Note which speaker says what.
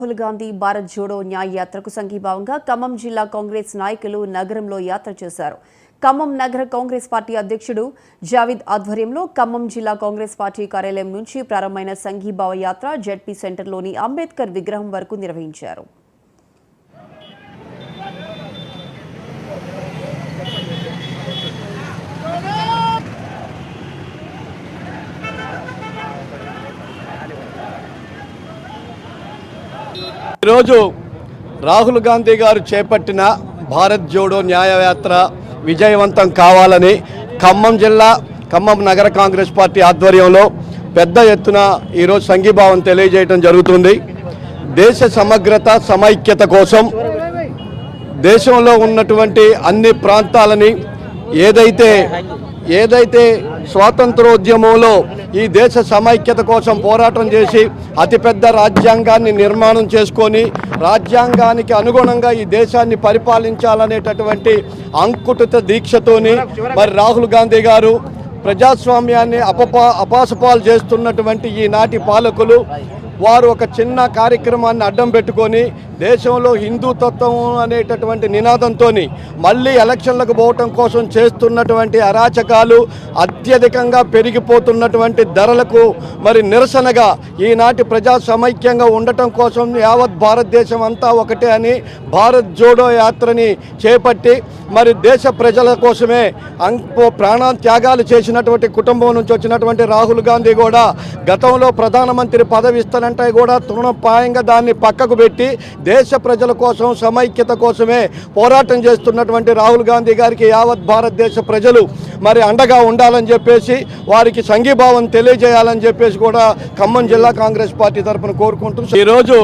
Speaker 1: రాహుల్ గాంధీ భారత్ జోడో న్యాయ యాత్రకు సంఘీభావంగా ఖమ్మం జిల్లా కాంగ్రెస్ నాయకులు నగరంలో యాత్ర చేశారు. ఖమ్మం నగర కాంగ్రెస్ పార్టీ అధ్యక్షుడు జావీద్ ఆధ్వర్యంలో ఖమ్మం జిల్లా కాంగ్రెస్ పార్టీ కార్యాలయం నుంచి ప్రారంభమైన సంఘీభావ యాత్ర జెడ్పీ సెంటర్లోని అంబేద్కర్ విగ్రహం వరకు నిర్వహించారు.
Speaker 2: ఈరోజు రాహుల్ గాంధీ గారు చేపట్టిన భారత్ జోడో న్యాయయాత్ర విజయవంతం కావాలని ఖమ్మం నగర కాంగ్రెస్ పార్టీ ఆధ్వర్యంలో పెద్ద ఎత్తున ఈరోజు సంఘీభావం తెలియజేయడం జరుగుతుంది. దేశ సమగ్రత సమైక్యత కోసం దేశంలో ఉన్నటువంటి అన్ని ప్రాంతాలని ఏదైతే స్వాతంత్రోద్యమంలో ఈ దేశ సమైక్యత కోసం పోరాటం చేసి అతిపెద్ద రాజ్యాంగాన్ని నిర్మాణం చేసుకొని రాజ్యాంగానికి అనుగుణంగా ఈ దేశాన్ని పరిపాలించాలనేటటువంటి అంకుటిత దీక్షతోని మరి రాహుల్ గాంధీ గారు ప్రజాస్వామ్యాన్ని అపాసపాలు చేస్తున్నటువంటి ఈనాటి పాలకులు వారు ఒక చిన్న కార్యక్రమాన్ని అడ్డం పెట్టుకొని దేశంలో హిందూతత్వం అనేటటువంటి నినాదంతో మళ్ళీ ఎలక్షన్లకు పోవటం కోసం చేస్తున్నటువంటి అరాచకాలు, అత్యధికంగా పెరిగిపోతున్నటువంటి ధరలకు మరి నిరసనగా ఈనాటి ప్రజా సమైక్యంగా ఉండటం కోసం యావత్ భారతదేశం అంతా ఒకటే అని భారత్ జోడో యాత్రని చేపట్టి మరి దేశ ప్రజల కోసమే ప్రాణ త్యాగాలు చేసినటువంటి కుటుంబం నుంచి వచ్చినటువంటి రాహుల్ గాంధీ కూడా గతంలో ప్రధానమంత్రి పదవి ఇస్తానంటే కూడా తృణప్రాయంగా దాన్ని పక్కకు పెట్టి దేశ ప్రజల కోసం సమైక్యత కోసమే పోరాటం చేస్తున్నటువంటి రాహుల్ గాంధీ గారికి యావత్ భారతదేశ ప్రజలు మరి అండగా ఉండాలని చెప్పేసి వారికి సంఘీభావం తెలియజేయాలని చెప్పేసి కూడా ఖమ్మం జిల్లా కాంగ్రెస్ పార్టీ తరఫున కోరుకుంటూ ఈరోజు